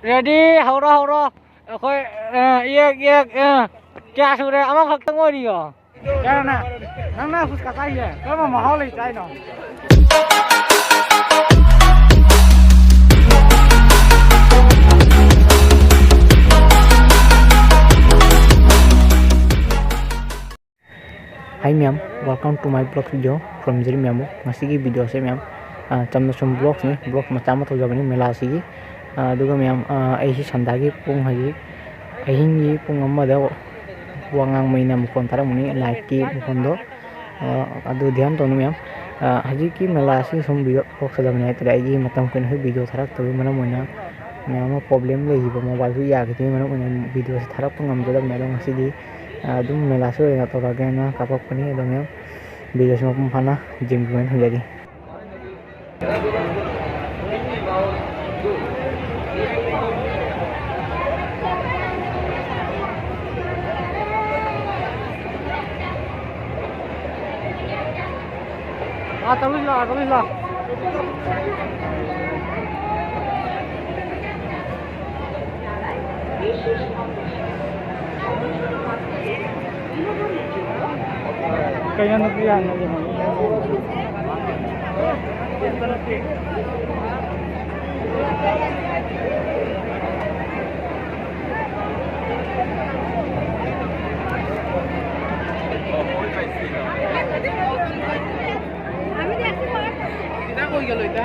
Ready, hauro. Khoi ek क्या सुन रहे अमा खत्म हो रही हो क्या ना ना फुसका चाहिए कब माहौल ही चाहिए ना Hi ma'am, welcome to my blog video from Jiri ma'am. Masih video saya ma'am. Camna sum blog ni blog macam tu jawab ni mela sih. Duga ma'am, ini sandagi pung haji. Ini pung amma dah wangang maina mukon tara muni like ki mukon do. Adu dhyan to ma'am. Haji ki mela sih sum video blog sa jamnya itu lagi macam kun video tara tu mana mana. Ma'am problem le hiba mobile tu ya gitu mana mana video tara pung am jawab mela masih di. Dum melasu ya atau bagaimana kapok ini dong video semua pemana jam main jadi teruslah kayaknya nepian kita kok gelo itu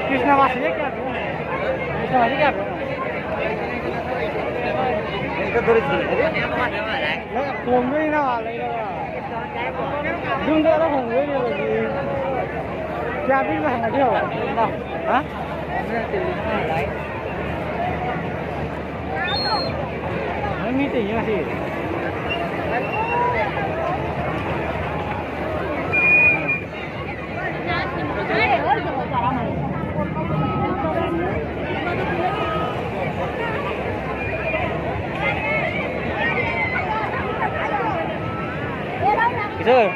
Krishnawasi क्या Krishnawasi क्या इनका दो रिश्ते हैं होंगे ही ना वाले जुंगे तो होंगे ही लगी क्या भी में हमारे हो हाँ हम ही तो यहाँ से Sir.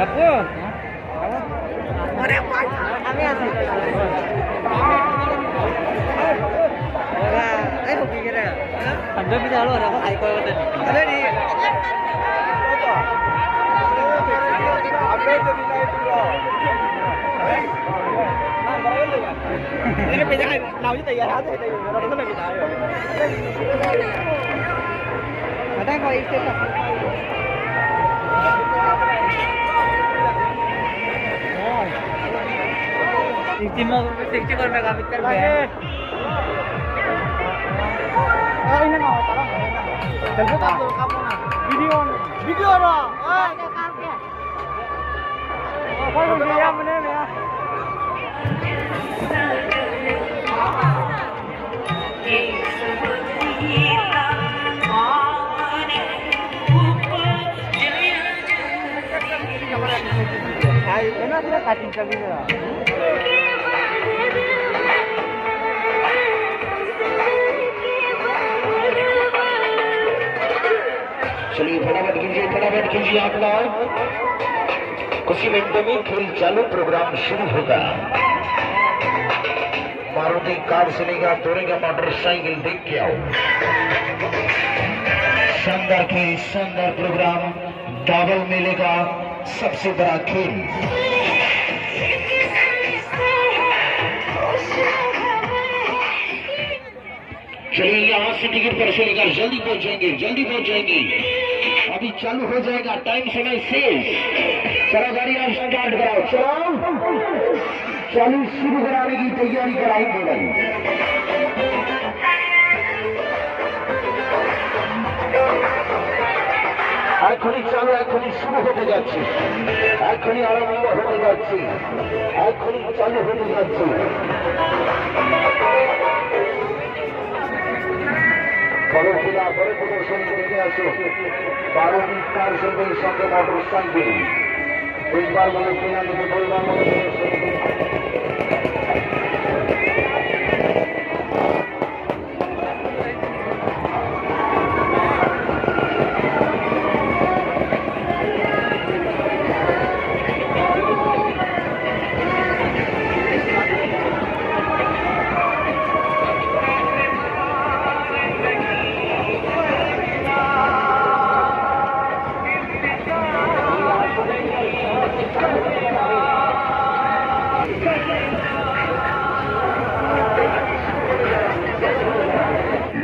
Apa? Ada apa? Kami asal. Orang, hobi kira. Anda bisa lalu ada apa? Aiko tadi. Ada di. Ini pejakan, nahu itu ya ada itu, orang itu lebih tahu. Ada kau ikut tak? Sixty में काफी चल रहे हैं। इन्हें ना होता ना। चल तो आप लोग काम ना। वीडियो ना। काम क्या? कौन सा वीडियो बने मेरा? Enak sih cutting kami ni. चलिए फटाफट कीजिए आप लोग कुछ ही मिनटों में खेल चालू प्रोग्राम शुरू होगा मारुति कार चलेगा तोड़ेगा मोटरसाइकिल देख के आओ शानदार खेल शानदार प्रोग्राम डाबल मेले का सबसे बड़ा खेल चलिए यहाँ से टिकट पर से लेकर जल्दी पहुंचेंगे अभी चालू हो जाएगा टाइम समय शेष चलो गाड़ी आप स्टार्ट कराओ चलो चालू शुरू कराने की तैयारी कराई এখনই চালু, এখনই শুরু হতে যাচ্ছে, এখনই আরম্ভ হতে যাচ্ছে, এখনই চালু হতে যাচ্ছে। খেলা বড় প্রদর্শনী দেখে আসো। 12 মিনিটার সঙ্গে মোটর সাইকেল একবার মনে কিনা নেবে, বলবার মনে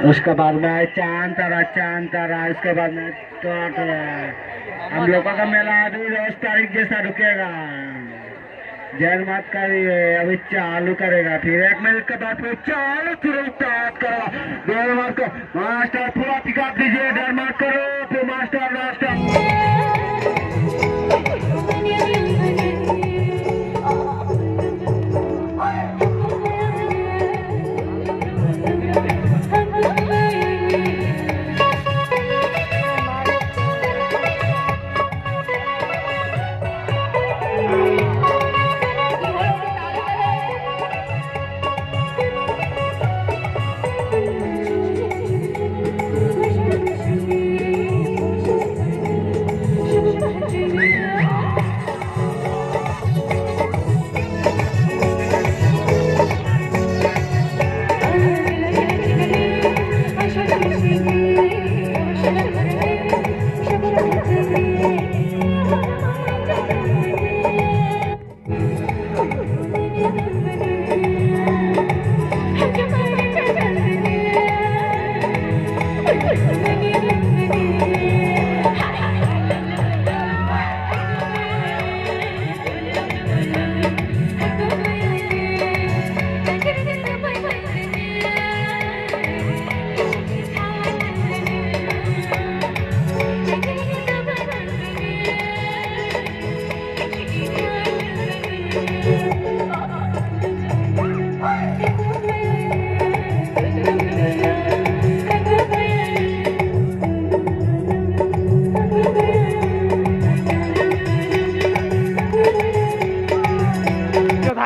उसके बाद में चांद तारा, इसके बाद में हम लोगों का मेला अभी 10 तारीख जैसा रुकेगा। जल मत करिए, अभी चालू करेगा, फिर 1 मिनट के बाद फिर चालू तुरंत स्टार्ट करेगा। देर मत करो मास्टर, पूरा पिकअप दीजिए, देर मत करो, फिर master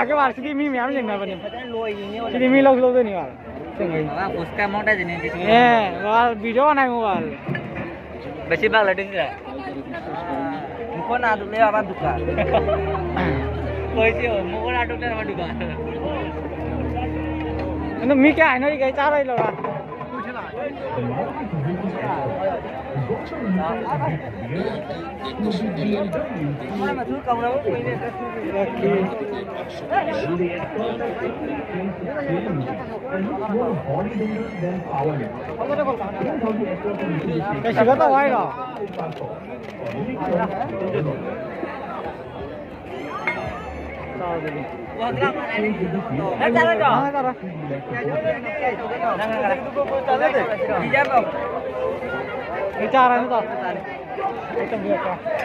Ke war sidi mi am jeng na bani sidi mi log log ni war sengai Wah, puska mau dah jenis itu. war video banai mo war Besi bal ada enggak? Muka nak dulu apa duka? Koi sih, muka nak dulu apa duka? Itu mi kya hai na kai cara lo ra Mana masuk kamu nak ini? Kasi kata why lo? Wah, gerak mana ni? Jalan dong. Cara. Dijam dong. Cara ni to.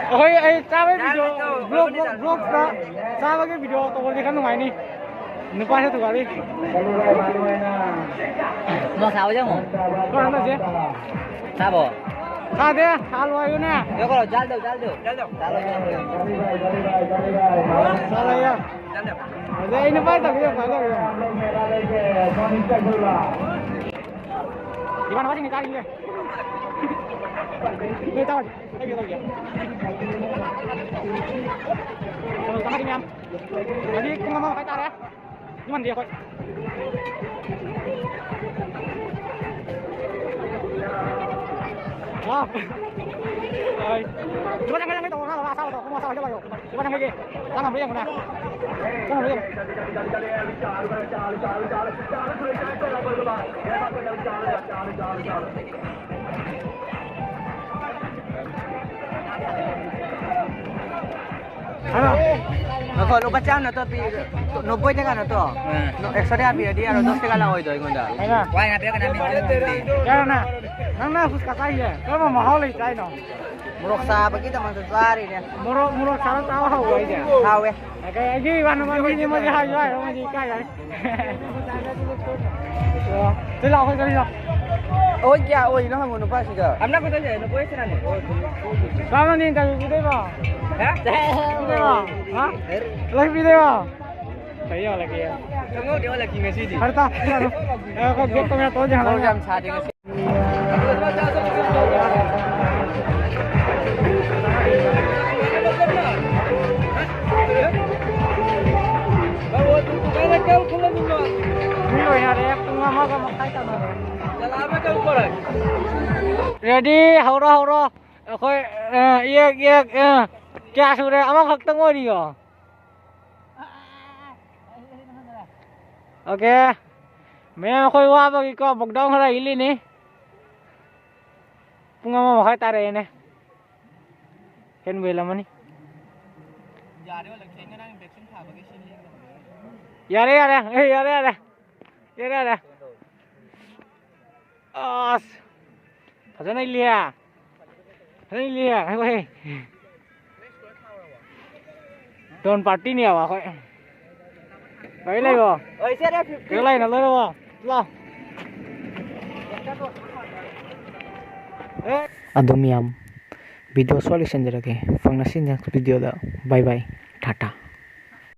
Okay, sabi video vlog ka. Sabi ke video to boleh kan mai ni. Nupa sa tu kali. Mau sao je mau? Kau anda je? Sabo. Ada, hal wayu na. Yo kalau jalan dong. Jalan. Salah ya. Jalan. Ada ini apa tak dia kalau. Di mana masih ni cari ni? Ni tahu. Ayo tahu ya. Kalau kamar ni am. Jadi kau mau apa cara? Di mana dia kau? Wah. Ay. Coba jangan itu orang salah salah tu. Kamu salah coba yo. Coba jangan lagi. Jangan beri yang mana. Jangan beri. Kalau lupa jam na to pi 90 টাকা না তো 100 টাকা বিয়ে দি আর 10 টাকা লাগাই দই কোনটা Y না পেকা না me Kaya na. Nang na fuska kaya. Kaya mo mahal ay tayo no. murok sa pagi ta man sa sari ne Muro sarang tawa hawa ay dia. hawe Kaya ay iwan naman hindi mo di hayo ay mo di kaya. Sila ako sila. oi kya oi no mo no pa siga amna ko to je no puede ser ne Kama din tayo video mo. ha Video mo. Ha? Like video mo. Kayo lagi ya. kamu dia lagi ngasi di Harta. Ako get ko na to Kalau jangan. jam sa di ngasi Dilo ya re pungama ka makai ta na. Jalama ka upar Ready hauro khoi ek kya sure ama khakta ngori go. Okay. मैं कोई वहाँ पर को बगडाउन हरा इली ने पुंगा में वहाँ तारे ने केन बेला मनी यारे आस हजन लिया है कोई डोन पार्टी नहीं आवा कोई Đấy lên rồi. oi se re Cái này nó lên rồi. Lo. Adumiam. Video solution jera ke. Fang nasi next video da. Bye bye. Tata.